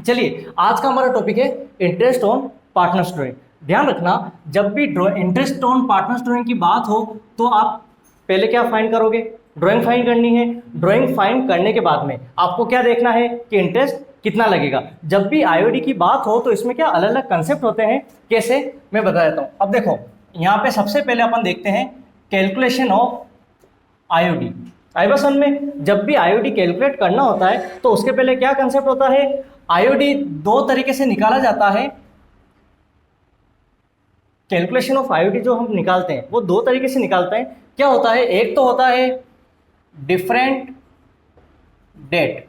चलिए, आज का हमारा टॉपिक है इंटरेस्ट ऑन पार्टनर्स ड्राइंग। ध्यान रखना, जब भी इंटरेस्ट ऑन पार्टनर्स ड्राइंग की बात हो तो आप पहले क्या फाइंड करोगे? ड्राइंग फाइंड करनी है। ड्राइंग फाइंड करने के बाद में आपको क्या देखना है कि इंटरेस्ट कितना लगेगा। जब भी आईओडी की बात हो तो इसमें क्या अलग अलग कंसेप्ट होते हैं। कैसे, मैं बता देता हूँ। अब देखो, यहाँ पे सबसे पहले अपन देखते हैं कैलकुलेशन ऑफ आईओडी। आईबीएसन में जब भी आईओडी कैलकुलेट करना होता है तो उसके पहले क्या कंसेप्ट होता है? आईओडी दो तरीके से निकाला जाता है। कैलकुलेशन ऑफ आईओडी जो हम निकालते हैं वो दो तरीके से निकालते हैं। क्या होता है? एक तो होता है डिफरेंट डेट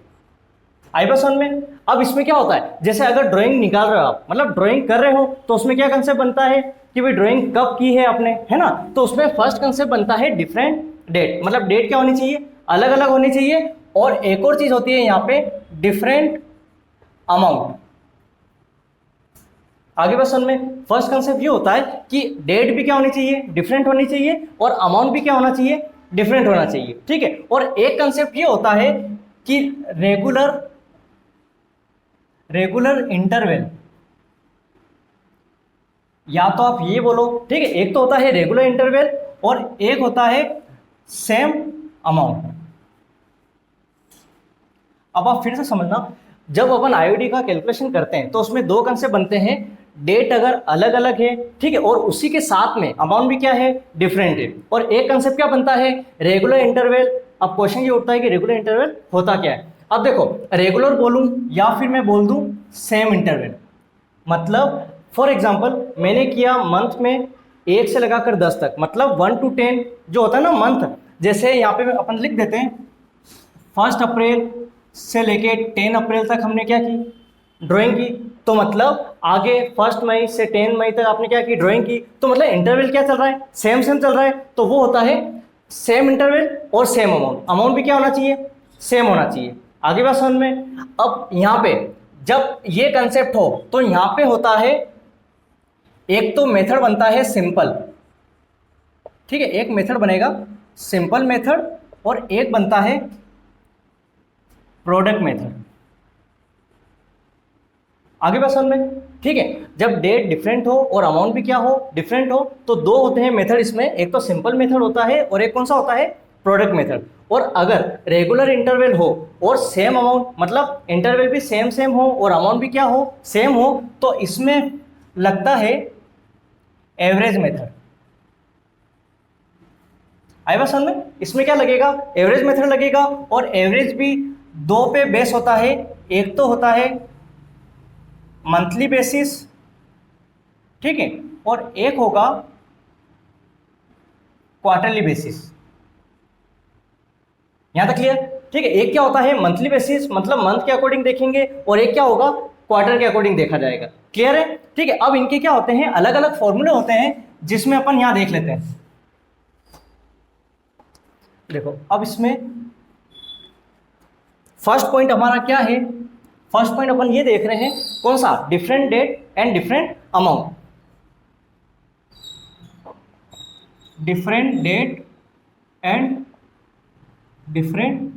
आईबीएसन में। अब इसमें क्या होता है, जैसे अगर ड्राइंग निकाल रहे हो आप, मतलब ड्राइंग कर रहे हो, तो उसमें क्या कंसेप्ट बनता है कि भाई ड्राइंग कब की है आपने, है ना। तो उसमें फर्स्ट कंसेप्ट बनता है डिफरेंट डेट, मतलब डेट क्या होनी चाहिए? अलग अलग होनी चाहिए। और एक और चीज होती है यहाँ पे डिफरेंट अमाउंट। आगे बस में फर्स्ट कंसेप्ट ये होता है कि डेट भी क्या होनी चाहिए? डिफरेंट होनी चाहिए। और अमाउंट भी क्या होना चाहिए? डिफरेंट होना चाहिए। ठीक है। और एक कंसेप्ट ये होता है कि रेगुलर इंटरवल, या तो आप ये बोलो, ठीक है, एक तो होता है रेगुलर इंटरवल और एक होता है सेम अमाउंट। अब आप फिर से समझना, जब अपन आईओडी का कैलकुलेशन करते हैं तो उसमें दो कंसेप्ट बनते हैं। डेट अगर अलग अलग है, ठीक है, और उसी के साथ में अमाउंट भी क्या है? डिफरेंट है। और एक कंसेप्ट क्या बनता है? Regular interval. अब क्वेश्चन ये उठता है कि रेगुलर इंटरवल होता क्या है। अब देखो, रेगुलर बोलूं या फिर मैं बोल दूं सेम इंटरवल, मतलब फॉर एग्जांपल मैंने किया मंथ में 1 से लगाकर 10 तक, मतलब 1 to 10 जो होता है ना मंथ। जैसे यहाँ पे अपन लिख देते हैं 1 अप्रैल से लेके 10 अप्रैल तक हमने क्या की? ड्राइंग की। तो मतलब आगे 1 मई से 10 मई तक आपने क्या की? ड्राइंग की। तो मतलब इंटरवल क्या चल रहा है? सेम सेम चल रहा है। तो वो होता है सेम इंटरवल और सेम अमाउंट। अमाउंट भी क्या होना चाहिए? सेम होना चाहिए। आगे बात समझ में। अब यहाँ पे जब ये कंसेप्ट हो तो यहाँ पे होता है, एक तो मेथड बनता है सिंपल, ठीक है, एक मेथड बनेगा सिंपल मेथड और एक बनता है प्रोडक्ट मेथड। आगे बात समझ में, ठीक है। जब डेट डिफरेंट हो और अमाउंट भी क्या हो? डिफरेंट हो, तो दो होते हैं मेथड इसमें, एक तो सिंपल मेथड होता है और एक कौन सा होता है? Product method. और अगर रेगुलर इंटरवल हो और सेम अमाउंट, मतलब इंटरवल भी सेम सेम हो और अमाउंट भी क्या हो? सेम हो, तो इसमें लगता है एवरेज मेथड। आई बात समझ में? इसमें क्या लगेगा? एवरेज मेथड लगेगा। और एवरेज भी दो पे बेस होता है, एक तो होता है मंथली बेसिस, ठीक है, और एक होगा क्वार्टरली बेसिस। यहां तक क्लियर? ठीक है। एक क्या होता है मंथली बेसिस, मतलब मंथ के अकॉर्डिंग देखेंगे, और एक क्या होगा? क्वार्टर के अकॉर्डिंग देखा जाएगा। क्लियर है? ठीक है। अब इनके क्या होते हैं? अलग अलग फॉर्मूले होते हैं, जिसमें अपन यहां देख लेते हैं। देखो, अब इसमें फर्स्ट पॉइंट हमारा क्या है? फर्स्ट पॉइंट अपन ये देख रहे हैं, कौन सा? Different date and different amount. Different date and different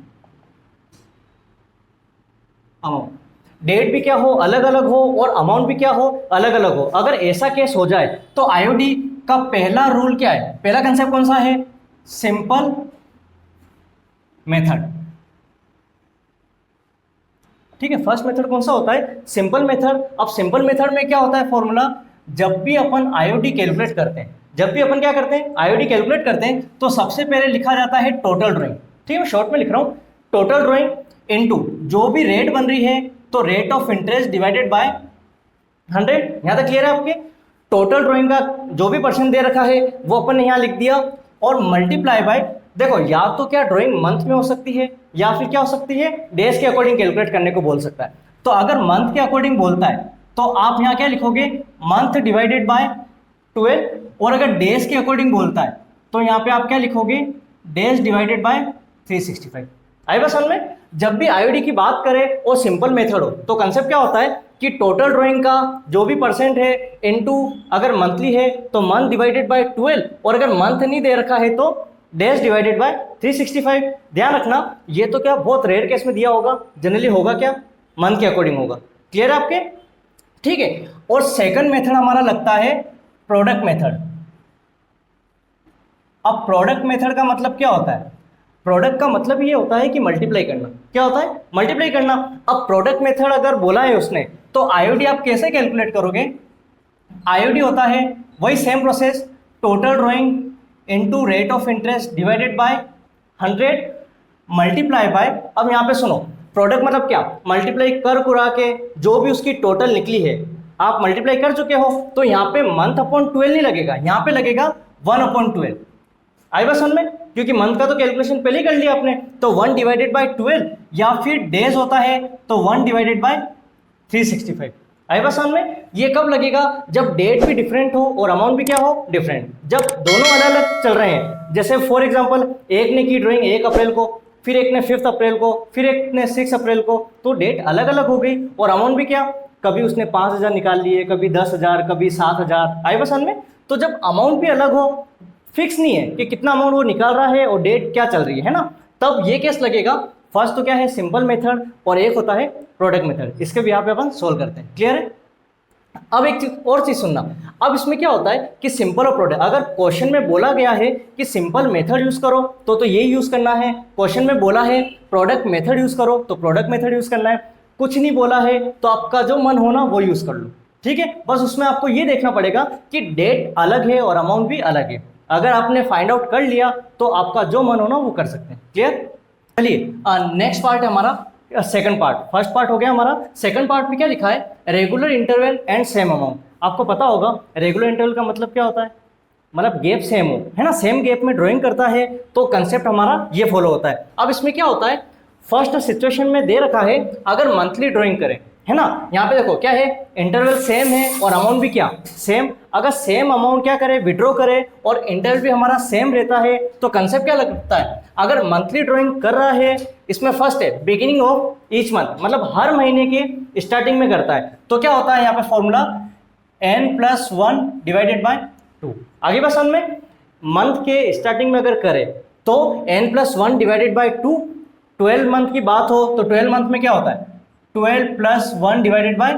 amount. Date भी क्या हो? अलग अलग हो, और अमाउंट भी क्या हो? अलग अलग हो। अगर ऐसा केस हो जाए तो आईओडी का पहला रूल क्या है? पहला कंसेप्ट कौन सा है? Simple method. ठीक है। फर्स्ट मेथड कौन सा होता है? Simple method. अब सिंपल मेथड में क्या होता है फॉर्मूला? जब भी अपन आईओडी कैलकुलेट करते हैं, जब भी अपन क्या करते हैं? आईओडी कैलकुलेट करते हैं, तो सबसे पहले लिखा जाता है टोटल ड्राइंग। ठीक है, मैं शॉर्ट में लिख रहा हूं, टोटल ड्राइंग इनटू जो भी रेट बन रही है, तो rate of interest divided by 100। यहां तक क्लियर है आपके? टोटल ड्राइंग का जो भी परसेंट दे रखा है वो अपन ने यहां लिख दिया, और मल्टीप्लाई बाय, देखो या तो क्या ड्राइंग मंथ में हो सकती है या फिर क्या हो सकती है? डेज के अकॉर्डिंग कैलकुलेट करने को बोल सकता है। तो अगर मंथ के अकॉर्डिंग बोलता है तो आप यहां क्या लिखोगे? Month divided by 12। और अगर डेज के अकॉर्डिंग बोलता है तो यहां पे आप क्या लिखोगे? Days divided by 365। आई बात समझ में? जब भी आईओडी की बात करें और सिंपल मेथड हो, तो कंसेप्ट क्या होता है कि टोटल ड्राइंग का जो भी परसेंट है इनटू, अगर मंथली है तो मंथ डिवाइडेड बाय 12, और अगर मंथ नहीं दे रखा है तो डेज डिवाइडेड बाय 365। ध्यान रखना, ये तो क्या बहुत रेयर केस में दिया होगा, जनरली होगा क्या? मंथ के अकॉर्डिंग होगा। क्लियर है आपके? ठीक है। और सेकंड मेथड हमारा लगता है प्रोडक्ट मेथड। अब प्रोडक्ट मेथड का मतलब क्या होता है? प्रोडक्ट का मतलब ये होता है कि मल्टीप्लाई करना। क्या होता है? मल्टीप्लाई करना। अब प्रोडक्ट मेथड अगर बोला है उसने तो आईओडी आप कैसे कैलकुलेट करोगे? आईओडी होता है वही same process, total drawing into rate of interest divided by 100 multiply by, अब यहाँ पे सुनो, प्रोडक्ट मतलब क्या? मल्टीप्लाई कर कुरा के जो भी उसकी टोटल निकली है आप मल्टीप्लाई कर चुके हो, तो यहाँ पे मंथ अपॉन 12 नहीं लगेगा, यहाँ पे लगेगा 1/12। आई बात समझ में? क्योंकि मंथ का तो कैलकुलेशन पहले ही कर लिया आपने, तो 1 डिवाइडेड बाय 12, या फिर डेज होता है तो 1 डिवाइडेड बाय 365। आई बात समझ में? ये कब लगेगा? जब डेट भी डिफरेंट हो और अमाउंट भी क्या हो, डिफरेंट। जब दोनों अलग अलग चल रहे हैं, जैसे फॉर एग्जांपल एक ने की ड्राइंग 1 अप्रैल को, फिर एक ने 5 अप्रैल को, फिर एक ने 6 अप्रैल को, तो डेट अलग अलग हो गई और अमाउंट भी क्या, कभी उसने 5,000 निकाल लिए, कभी 10,000, कभी 7,000। आई बात समझ में? तो जब अमाउंट भी अलग हो, फिक्स नहीं है कि कितना अमाउंट वो निकाल रहा है और डेट क्या चल रही है ना, तब ये केस लगेगा। फर्स्ट तो क्या है, सिंपल मेथड, और एक होता है प्रोडक्ट मेथड। इसके भी यहाँ पे अपन सोल्व करते हैं। क्लियर है? अब एक चीज और चीज सुनना, अब इसमें क्या होता है कि सिंपल और प्रोडक्ट, अगर क्वेश्चन में बोला गया है कि सिंपल मेथड यूज करो तो ये यूज करना है, क्वेश्चन में बोला है प्रोडक्ट मेथड यूज करो तो प्रोडक्ट मेथड यूज करना है, कुछ नहीं बोला है तो आपका जो मन हो ना वो यूज कर लो। ठीक है, बस उसमें आपको ये देखना पड़ेगा कि डेट अलग है और अमाउंट भी अलग है। अगर आपने फाइंड आउट कर लिया तो आपका जो मन हो ना वो कर सकते हैं। क्लियर? चलिए नेक्स्ट पार्ट है हमारा सेकंड पार्ट। फर्स्ट पार्ट हो गया हमारा, सेकंड पार्ट में क्या लिखा है, regular interval and same amount. आपको पता होगा रेगुलर इंटरवल का मतलब क्या होता है, मतलब गैप सेम हो, है ना, सेम गैप में ड्राइंग करता है तो कंसेप्ट हमारा ये फॉलो होता है। अब इसमें क्या होता है, फर्स्ट सिचुएशन में दे रखा है अगर मंथली ड्राइंग करें, है ना, यहाँ पे देखो क्या है, इंटरवल सेम है और अमाउंट भी क्या, सेम। अगर सेम अमाउंट क्या करे, विड्रॉ करे और इंटरवल भी हमारा सेम रहता है तो कंसेप्ट क्या लगता है, अगर मंथली ड्राइंग कर रहा है, इसमें फर्स्ट है बिगिनिंग ऑफ ईच मंथ, मतलब हर महीने के स्टार्टिंग में करता है, तो क्या होता है यहाँ पे फॉर्मूला n+1 डिवाइडेड बाय 2। आगे बस में मंथ के स्टार्टिंग में अगर करे तो n+1 डिवाइडेड बाय 2, 12 मंथ की बात हो तो 12 मंथ में क्या होता है 12+1 डिवाइडेड बाय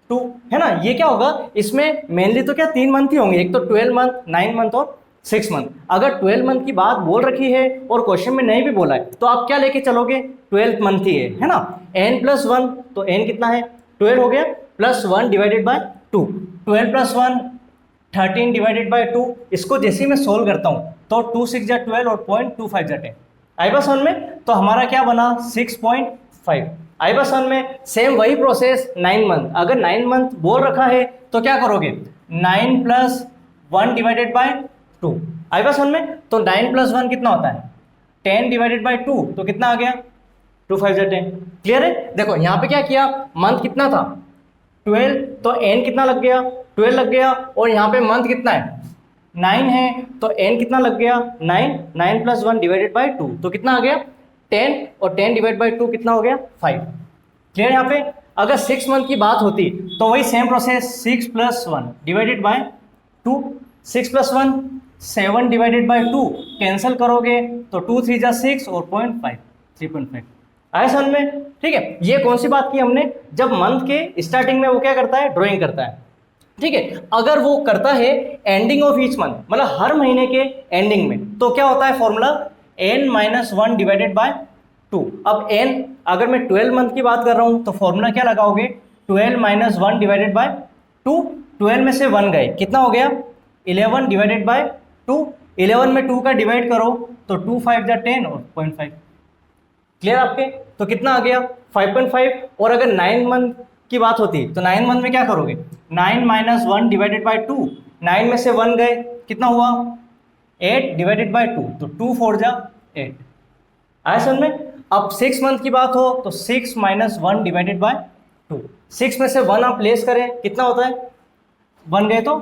2, है ना। ये क्या होगा, इसमें मेनली तो क्या 3 मंथ ही होंगे, एक तो 12 मंथ, 9 मंथ और 6 मंथ। अगर 12 मंथ की बात बोल रखी है और क्वेश्चन में नहीं भी बोला है तो आप क्या लेके चलोगे, 12 मंथ ही है ना। n+1 तो n कितना है 12 हो गया, +1 डिवाइडेड बाय 2, 12+1 13 डिवाइडेड बाय 2। इसको जैसे ही मैं सोल्व करता हूँ तो 2 6 जा 12 और 0.25 जा 10। आई बस वन में तो हमारा क्या बना 6.5। आई बस वन में सेम वही प्रोसेस 9 मंथ, अगर 9 मंथ बोल रखा है तो क्या करोगे 9+1 डिवाइडेड बाय 2। आई बस वन में तो 9+1 कितना होता है 10 डिवाइडेड बाय 2, तो कितना आ गया 2 5 जा 10। क्लियर है? देखो यहाँ पे क्या किया, मंथ कितना था 12, तो n कितना लग गया 12 लग गया, और यहाँ पे मंथ कितना है 9 है तो n कितना लग गया 9, 9+1 डिवाइडेड बाय 2 तो कितना आ गया 10, और 10 डिवाइड बाय 2 कितना हो गया 5। क्लियर? यहाँ पे अगर 6 मंथ की बात होती तो वही same process 6+1 divided by 2, 6+1 7 divided by 2, cancel करोगे तो 2 3 जा 6 और 0.5 3.5 आया समझ में। ठीक है, ये कौन सी बात की हमने, जब मंथ के स्टार्टिंग में वो क्या करता है ड्राइंग करता है। ठीक है, अगर वो करता है एंडिंग ऑफ ईच मंथ, मतलब हर महीने के एंडिंग में, तो क्या होता है फॉर्मूला n-1 डिवाइडेड बाय 2। अब n अगर मैं 12 मंथ की बात कर रहा हूं तो फॉर्मूला क्या लगाओगे 12 - 1 डिवाइडेड बाय 2। 12 में से 1 गए, कितना हो गया 11 डिवाइडेड बाय 2। 11 में 2 का डिवाइड करो तो 2 5 जा 10 और 0.5। क्लियर आपके? तो कितना आ गया 5.5। और अगर 9 मंथ की बात होती तो 9 मंथ में क्या करोगे 9 - 1 डिवाइडेड बाय 2। 9 में से 1 गए, कितना हुआ 8 डिवाइडेड बाय 2, तो 2 4 जा 8। आया समझ में? अब 6 मंथ की बात हो तो 6 - 1 डिवाइडेड बाय 2। 6 में से 1 आप प्लेस करें, कितना होता है 1 गए तो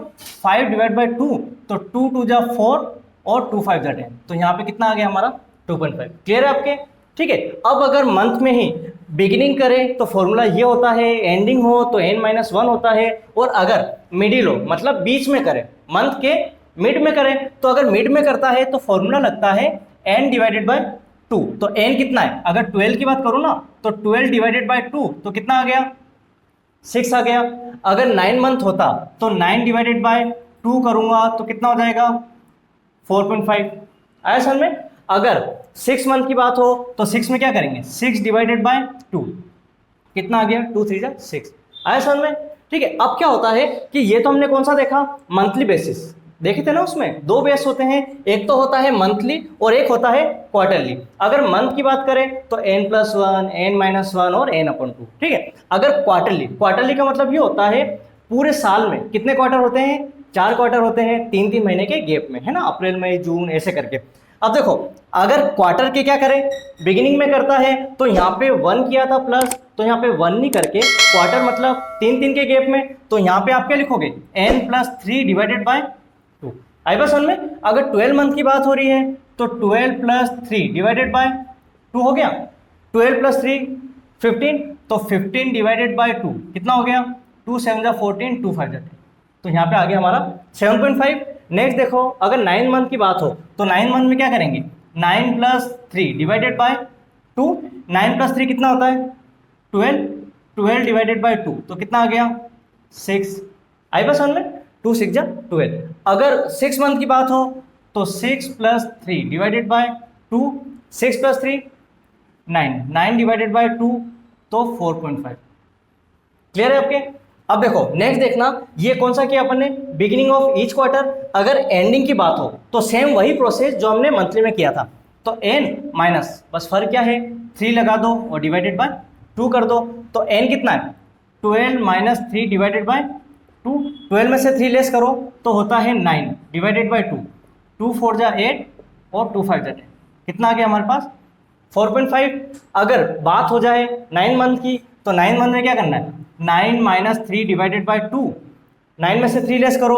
5 डिवाइड बाय 2, तो 2 2 जा 4 और 2 5 जा 10, तो यहाँ पे कितना आ गया हमारा 2.5। क्लियर है आपके? ठीक है, अब अगर मंथ में ही बिगिनिंग करें तो फॉर्मूला ये होता है, एंडिंग हो तो n-1 होता है, और अगर मिडिल हो मतलब बीच में करें, मंथ के मिड में करें, तो अगर मिड में करता है तो फॉर्मूला लगता है n डिवाइडेड बाय 2। तो n कितना है, अगर 12 की बात करूँ ना तो 12 डिवाइडेड बाय 2 तो कितना आ गया 6 आ गया। अगर 9 मंथ होता तो 9 डिवाइडेड बाय 2 करूंगा तो कितना हो जाएगा 4.5। आया समझ में। अगर 6 मंथ की बात हो तो 6 में क्या करेंगे 6 डिवाइडेड बाय 2, कितना आ गया 2 3 जा 6। आया समझ में। ठीक है, अब क्या होता है कि ये तो हमने कौन सा देखा मंथली बेसिस देखे थे ना, उसमें दो बेस होते हैं, एक तो होता है मंथली और एक होता है क्वार्टरली। अगर मंथ की बात करें तो n+1 n-1 और n/2। ठीक है, अगर क्वार्टरली, क्वार्टरली का मतलब ये होता है पूरे साल में कितने क्वार्टर होते हैं 4 क्वार्टर होते हैं 3-3 महीने के गैप में, है ना, अप्रैल मई जून ऐसे करके। अब देखो अगर क्वार्टर के क्या करें बिगिनिंग में करता है तो यहाँ पे 1 किया था प्लस, तो यहाँ पे 1 नहीं करके क्वार्टर मतलब 3-3 के गैप में, तो यहाँ पे आप क्या लिखोगे n+3 डिवाइडेड बाय 2। आई बस समझ में। अगर 12 मंथ की बात हो रही है तो 12+3 डिवाइडेड बाय 2 हो गया, 12+3 15, तो 15 डिवाइडेड बाय 2 कितना हो गया 2 7 जा 14 2 5 जा 10, तो यहाँ पे आ गया हमारा 7.5। नेक्स्ट देखो अगर 9 मंथ की बात हो तो 9 मंथ में क्या करेंगे 9+3 डिवाइडेड बाय 2, 9+3 कितना होता है 12, 12 डिवाइडेड बाय 2 तो कितना आ गया 6। आई बस समझ में, 2 6 जा 12। अगर 6 मंथ की बात हो तो 6+3 डिवाइडेड बाय 2, 6+3 9, 9 डिवाइडेड बाय 2 तो 4.5। क्लियर है आपके। अब देखो नेक्स्ट देखना, ये कौन सा किया अपन ने बिगिनिंग ऑफ ईच क्वार्टर। अगर एंडिंग की बात हो तो सेम वही प्रोसेस जो हमने मंथली में किया था, तो n माइनस, बस फर्क क्या है 3 लगा दो और डिवाइडेड बाय 2 कर दो, तो n कितना है 12 - 3 डिवाइडेड बाय 2, 12 में से 3 लेस करो तो होता है 9 डिवाइडेड बाय 2, 2 4 जा 8 और 2 5 जा 10, कितना आ गया हमारे पास 4.5। अगर बात हो जाए 9 मंथ की तो 9 मंथ में क्या करना है 9 - 3 डिवाइडेड बाय 2, 9 में से 3 लेस करो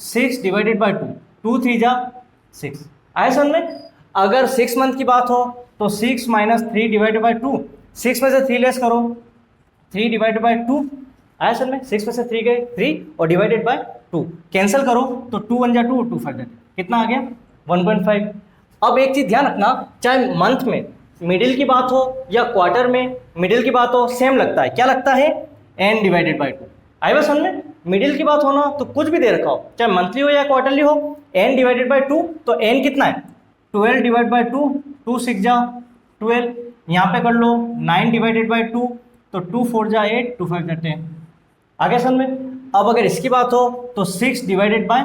6 डिवाइडेड बाय 2, 2 3 जा 6। आया समझ में। अगर 6 मंथ की बात हो तो 6 - 3 डिवाइडेड बाय 2, 6 में से 3 लेस करो 3 डिवाइडेड बाय 2। आया समझ में, 6 में से 3 गए 3 और डिवाइडेड बाय 2 कैंसिल करो तो 2 1 जा 2 2 5 जा 10, कितना आ गया 1.5। अब एक चीज ध्यान रखना, चाहे मंथ में मिडिल की बात हो या क्वार्टर में मिडिल की बात हो सेम लगता है, क्या लगता है n डिवाइडेड बाय 2। आई बस समझ में, मिडिल की बात हो ना तो कुछ भी दे रखा हो चाहे मंथली हो या क्वार्टरली हो n डिवाइडेड बाय 2, तो n कितना है 12 डिवाइड बाय 2, 2 6 जा 12, यहाँ पे कर लो 9 डिवाइडेड बाय 2 तो 2 4 जा 8 2 5 जा 10। आगे समझ में। अब अगर इसकी बात हो तो 6 डिवाइडेड बाय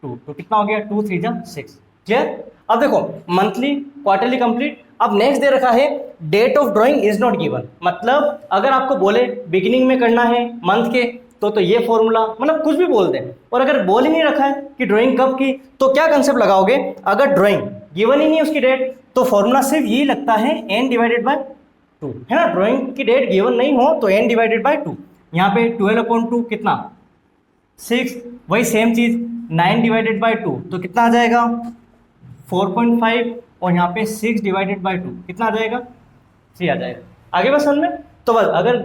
2 तो कितना हो गया 2 3 जा 6। क्लियर। अब देखो मंथली क्वार्टरली कंप्लीट। अब नेक्स्ट दे रखा है date of drawing is not given, मतलब अगर आपको बोले बिगिनिंग में करना है मंथ के तो ये फॉर्मूला मतलब कुछ भी बोल दें, और अगर बोल ही नहीं रखा है कि ड्राइंग कब की तो क्या कंसेप्ट लगाओगे। अगर ड्राइंग गिवन ही नहीं है उसकी डेट तो फॉर्मूला सिर्फ यही लगता है n डिवाइडेड बाय 2, है ना। ड्राइंग की डेट गिवन नहीं हो तो n डिवाइडेड बाय 2, यहाँ पे 12/2 कितना 6, वही सेम चीज 9 डिवाइडेड बाय 2 तो कितना आ जाएगा 4.5, और यहाँ पे 6 डिवाइडेड बाय 2 कितना आ जाएगा 3 आ जाएगा। आगे बस समझ में। तो बस अगर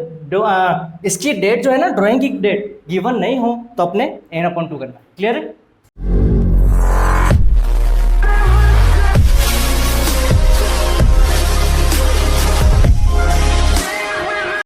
इसकी डेट जो है ना ड्राइंग की डेट गिवन नहीं हो तो अपने n/2 करना। क्लियर है।